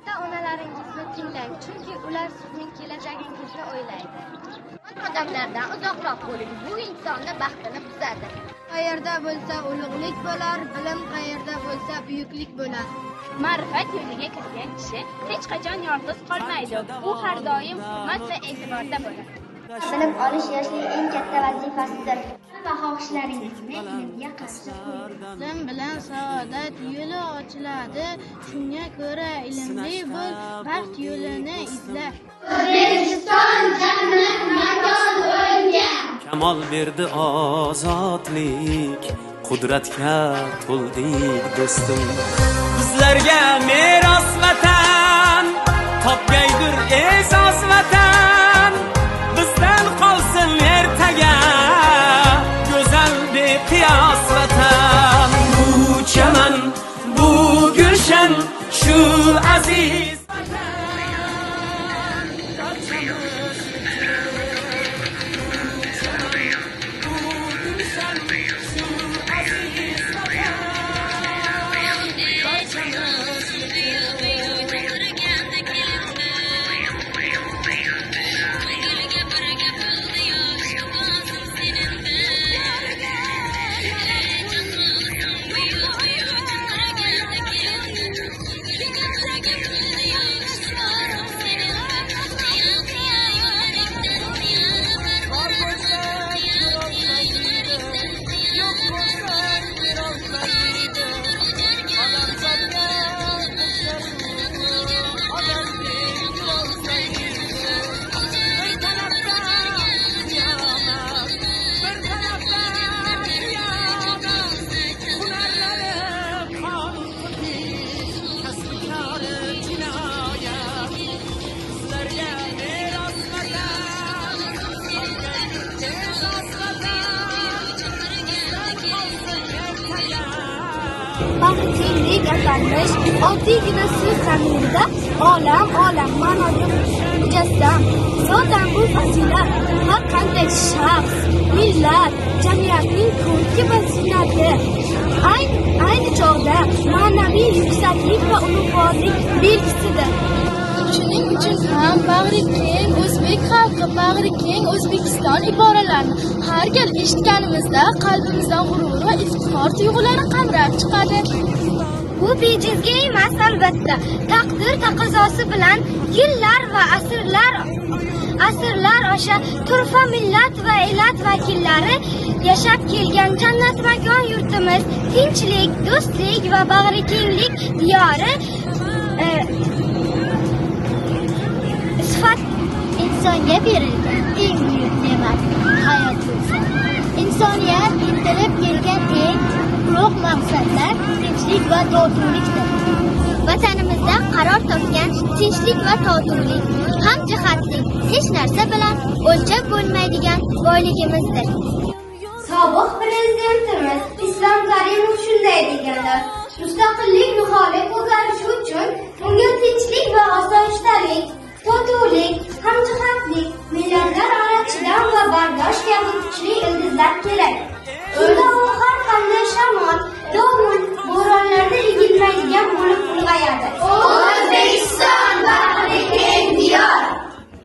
Ota-onalaringizni tinglang, chunki ular sizning kelajagingizni o'ylaydi. Odamlardan uzoqroq bo'ling, bu insonni baxtini buzadi. Qayerda bo'lsa ulug'lik bo'lar, bilim qayerda bo'lsa buyuklik bo'lar. Ma'rifat yo'liga kirgan kishi hech qachon yolg'iz qolmaydi. U har doim hurmat va e'tiborda bo'ladi. Bilim olish yoshning eng katta vazifasidir. Va xohishlaringizni ilmga qarshi qo'ying. Bilim bilan saodat yo'li ochiladi. Shunga ko'ra ilmli bo'l, baxt yo'lini izla. O'zbekiston jannat makon o'lgan. Kamol berdi ozodlik, qudratga to'ldik do'stim. Bizlarga meros vatan, topgaydir e'zoz vatan. Bizdan qolsin ertaga go'zal beqiyos vatan. Bu chaman, bu gulshan, shu aziz Bag'rikenglik atalmish oddiygina so'z zamirida olam ma'noga mujassam. Zotan bu fazilat har qanday shaxs, millat, jamiyatning ko'rki va ziynati. Ayni chog'da ma'naviy yuksaklik va ulug'vorlik belgisidir. Shuning uchun ham bag'rikeng o'zbek xalqi, bag'rikeng O'zbekiston iboralarini har gal eshitganimizda qalbimizdan g'urur va iftixor tuyg'ulari qamrab chiqadi. Bu bejizga emas albatta. Taqdir taqozosi bilan yillar va asrlar osha turfa millat va elat vakillari yashab kelgan jannat makon yurtimiz tinchlik, do'stlik va bag'rikenglik diyori sifat Insonga berilgan eng buyuk ne'mat hayot bo'lsa. Insoniyat intilib kelgan eng ulug' maqsadlar tinchlik va totuvlikdir. vatanimizda qaror topgan tinchlik va totuvlik, hamjihatlik hech narsa bilan o'lchab bo'lmaydigan boyligimizdir. Sobiq prezidentimiz Islom Karimov shunday deganlar: mustaqillik nihoyatda ko'tarishi uchun unga tinchlik va osoyishtalik, totuvlik, hamjihatlik, millatlar aro chidam va bardosh kabi kuchli ildizlar kerak. Shunda u har qanday shamol, dovul, bo'ronlarda egilmaydigan bo'lib ulg'ayadi. O'zbekiston bag'rikeng diyor.